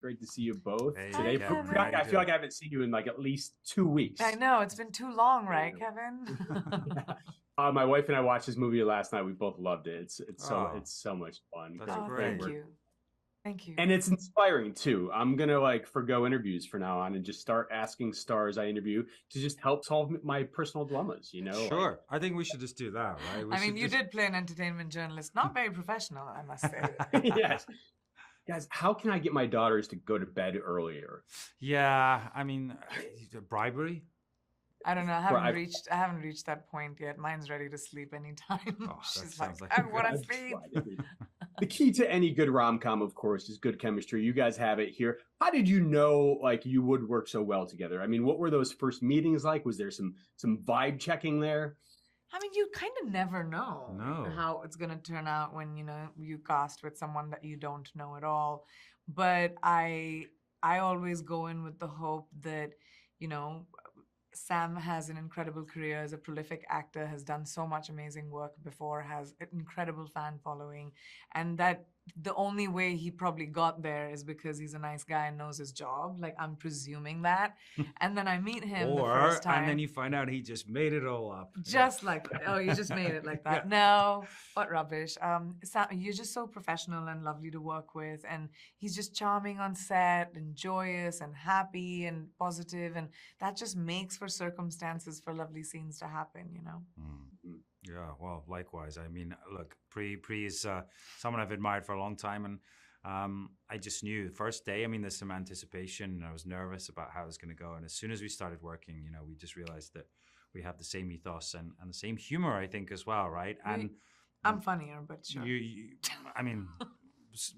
Great to see you both Hey, today. Kevin, how Priyanka, you I feel doing? like I haven't seen you in like at least 2 weeks. I know, it's been too long, right, Kevin? My wife and I watched this movie last night. We both loved it. Oh, it's so much fun. that's Oh, great. thank you. Thank you. And it's inspiring too. I'm gonna like forgo interviews for now on and just start asking stars I interview to just help solve my personal dilemmas. You know, Sure. I think we should just do that, right? We I mean, should you just... did play an entertainment journalist. Not very professional, I must say. Yes, guys. How can I get my daughters to go to bed earlier? Yeah, I mean, bribery? I don't know. I haven't reached that point yet. Mine's ready to sleep anytime. Oh, that She's sounds like, like I want to I've sleep. tried everything. The key to any good rom-com, of course, is good chemistry. You guys have it here. How did you know like you would work so well together? I mean, what were those first meetings like? Was there some vibe checking there? I mean, you kind of never know No. how it's going to turn out when, you cast with someone that you don't know at all. But I always go in with the hope that, Sam has an incredible career as a prolific actor, has done so much amazing work before, has an incredible fan following, and that the only way he probably got there is because he's a nice guy and knows his job. Like, I'm presuming that. And then I meet him the first time. And then you find out he just made it all up. Just like, oh, you just made it like that. Yeah. No, what rubbish. Sam, you're just so professional and lovely to work with. And he's just charming on set and joyous and happy and positive. And that just makes for circumstances for lovely scenes to happen, Mm. Yeah, well, likewise. I mean, look, Pri is someone I've admired for a long time, and I just knew the first day. I mean, there's some anticipation, and I was nervous about how it was going to go. And as soon as we started working, we just realized that we have the same ethos and the same humor, I think, as well, right? And I'm funnier, but sure. I mean,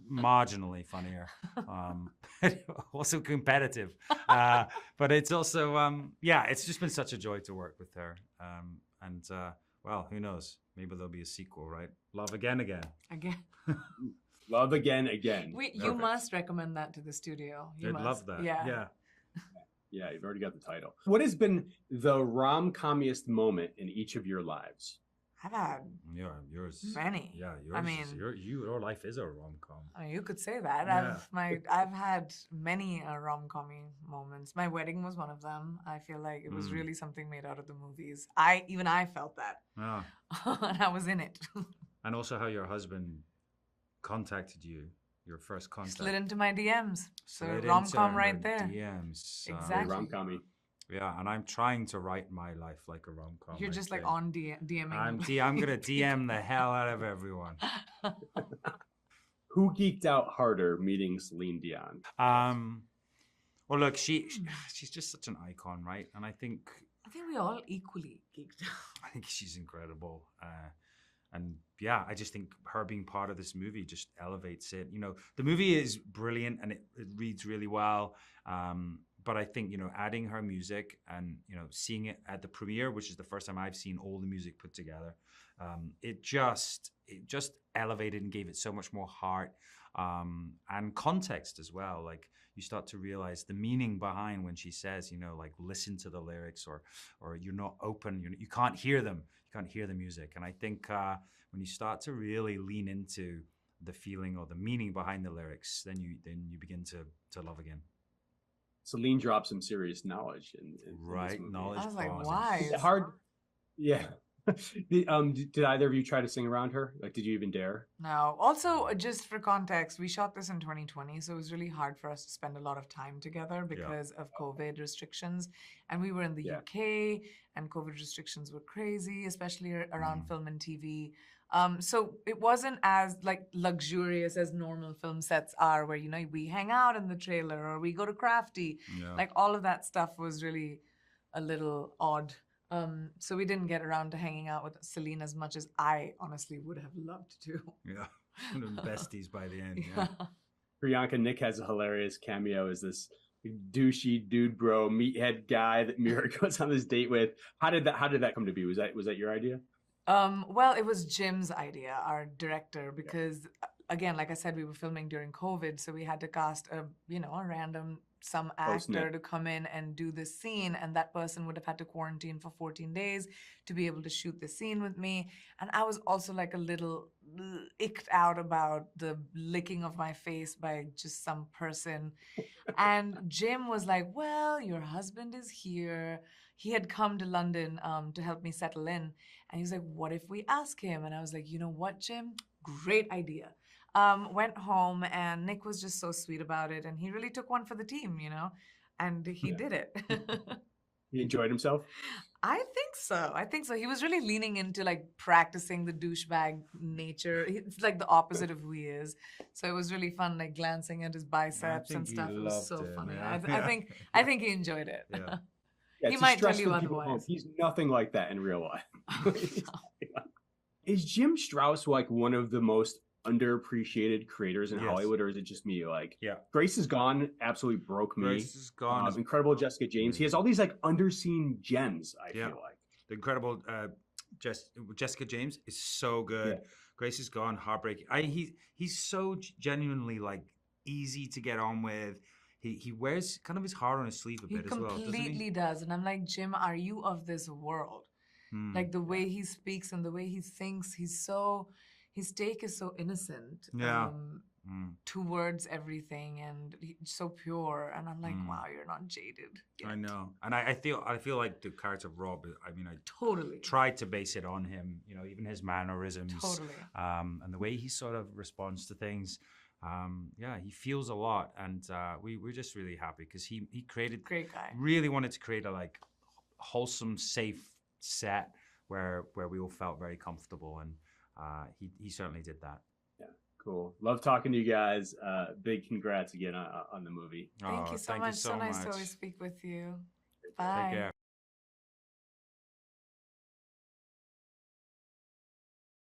marginally funnier, also competitive, but it's also, it's just been such a joy to work with her, and. Well, who knows? Maybe there'll be a sequel, right? Love Again. Again. Love Again. You must recommend that to the studio. They'd love that. Yeah. Yeah, you've already got the title. What has been the rom-commiest moment in each of your lives? I've had yours. many. Yeah, yours. I mean, your life is a rom-com. I mean, you could say that. Yeah. I've had many rom-commy moments. My wedding was one of them. I feel like it was really something made out of the movies. Even I felt that. Yeah. And I was in it. And also how your husband contacted you, your first contact. Slid into my DMs. So Slid rom-com into right her there. DMs. Exactly. Rom-commy. Yeah, and I'm trying to write my life like a rom-com. You're just like on DMing. I'm gonna DM the hell out of everyone. Who geeked out harder meeting Celine Dion? Well, look, she's just such an icon, right? And I think we all equally geeked out. I think she's incredible. And yeah, I just think her being part of this movie just elevates it. The movie is brilliant and it reads really well. But I think, adding her music and, seeing it at the premiere, which is the first time I've seen all the music put together, it just elevated and gave it so much more heart and context as well. Like, you start to realize the meaning behind when she says, like, listen to the lyrics or you're not open, you can't hear them. You can't hear the music. And I think when you start to really lean into the feeling or the meaning behind the lyrics, then you begin to love again. Celine dropped some serious knowledge in right, knowledge. I was like, bomb. why? Is it hard? Yeah. Did either of you try to sing around her? Like, did you even dare? No. Also, just for context, we shot this in 2020, so it was really hard for us to spend a lot of time together because of COVID restrictions. And we were in the UK, and COVID restrictions were crazy, especially around film and TV. So it wasn't as luxurious as normal film sets are, where we hang out in the trailer or we go to Crafty. Yeah. Like, all of that stuff was really a little odd. So we didn't get around to hanging out with Celine as much as I honestly would have loved to. Yeah, besties by the end. Yeah. Priyanka, Nick has a hilarious cameo as this douchey dude bro meathead guy that Mira goes on this date with. How did that come to be? Was that your idea? Well, it was Jim's idea, our director, because again, like I said, we were filming during COVID, so we had to cast a random some Close-knit. actor to come in and do this scene, and that person would have had to quarantine for 14 days to be able to shoot the scene with me. And I was also like a little icked out about the licking of my face by just some person. And Jim was like, well, your husband is here. He had come to London to help me settle in. And he was like, what if we ask him? And I was like, you know what, Jim? Great idea. Went home, and Nick was just so sweet about it. And he really took one for the team, you know? And he did it. He enjoyed himself? I think so. I think so. He was really leaning into like practicing the douchebag nature. It's like the opposite of who he is. So it was really fun, like glancing at his biceps and think he stuff. It was so loved it, funny. yeah. I think he enjoyed it. Yeah. Yeah, He it's a might tell stress you for people at home. otherwise. He's nothing like that in real life. Oh, no. Is Jim Strauss like one of the most underappreciated creators in Yes. Hollywood, or is it just me? Like, Yeah. Grace is Gone absolutely broke me. Grace is Gone. is Incredible Jessica James. He has all these like underseen gems, I Yeah. feel like. The incredible Jessica James is so good. Yeah. Grace is Gone, heartbreaking. He's so genuinely like easy to get on with. He wears kind of his heart on his sleeve a He bit as well, doesn't completely he? does. And I'm like, Jim, are you of this world? Like the way he speaks and the way he thinks, his take is so innocent. Yeah. Towards everything, and so pure. And I'm like, wow, you're not jaded yet. I know, and I feel like the character of Rob. I mean, I Totally. tried to base it on him. You know, even his mannerisms, Totally. and the way he sort of responds to things. Yeah, he feels a lot, and we're just really happy because he created. Great guy. Really wanted to create a like wholesome, safe set where we all felt very comfortable, and he certainly did that. Cool. Love talking to you guys. Big congrats again on the movie. Thank you so much. So nice to always speak with you. Bye. Take care.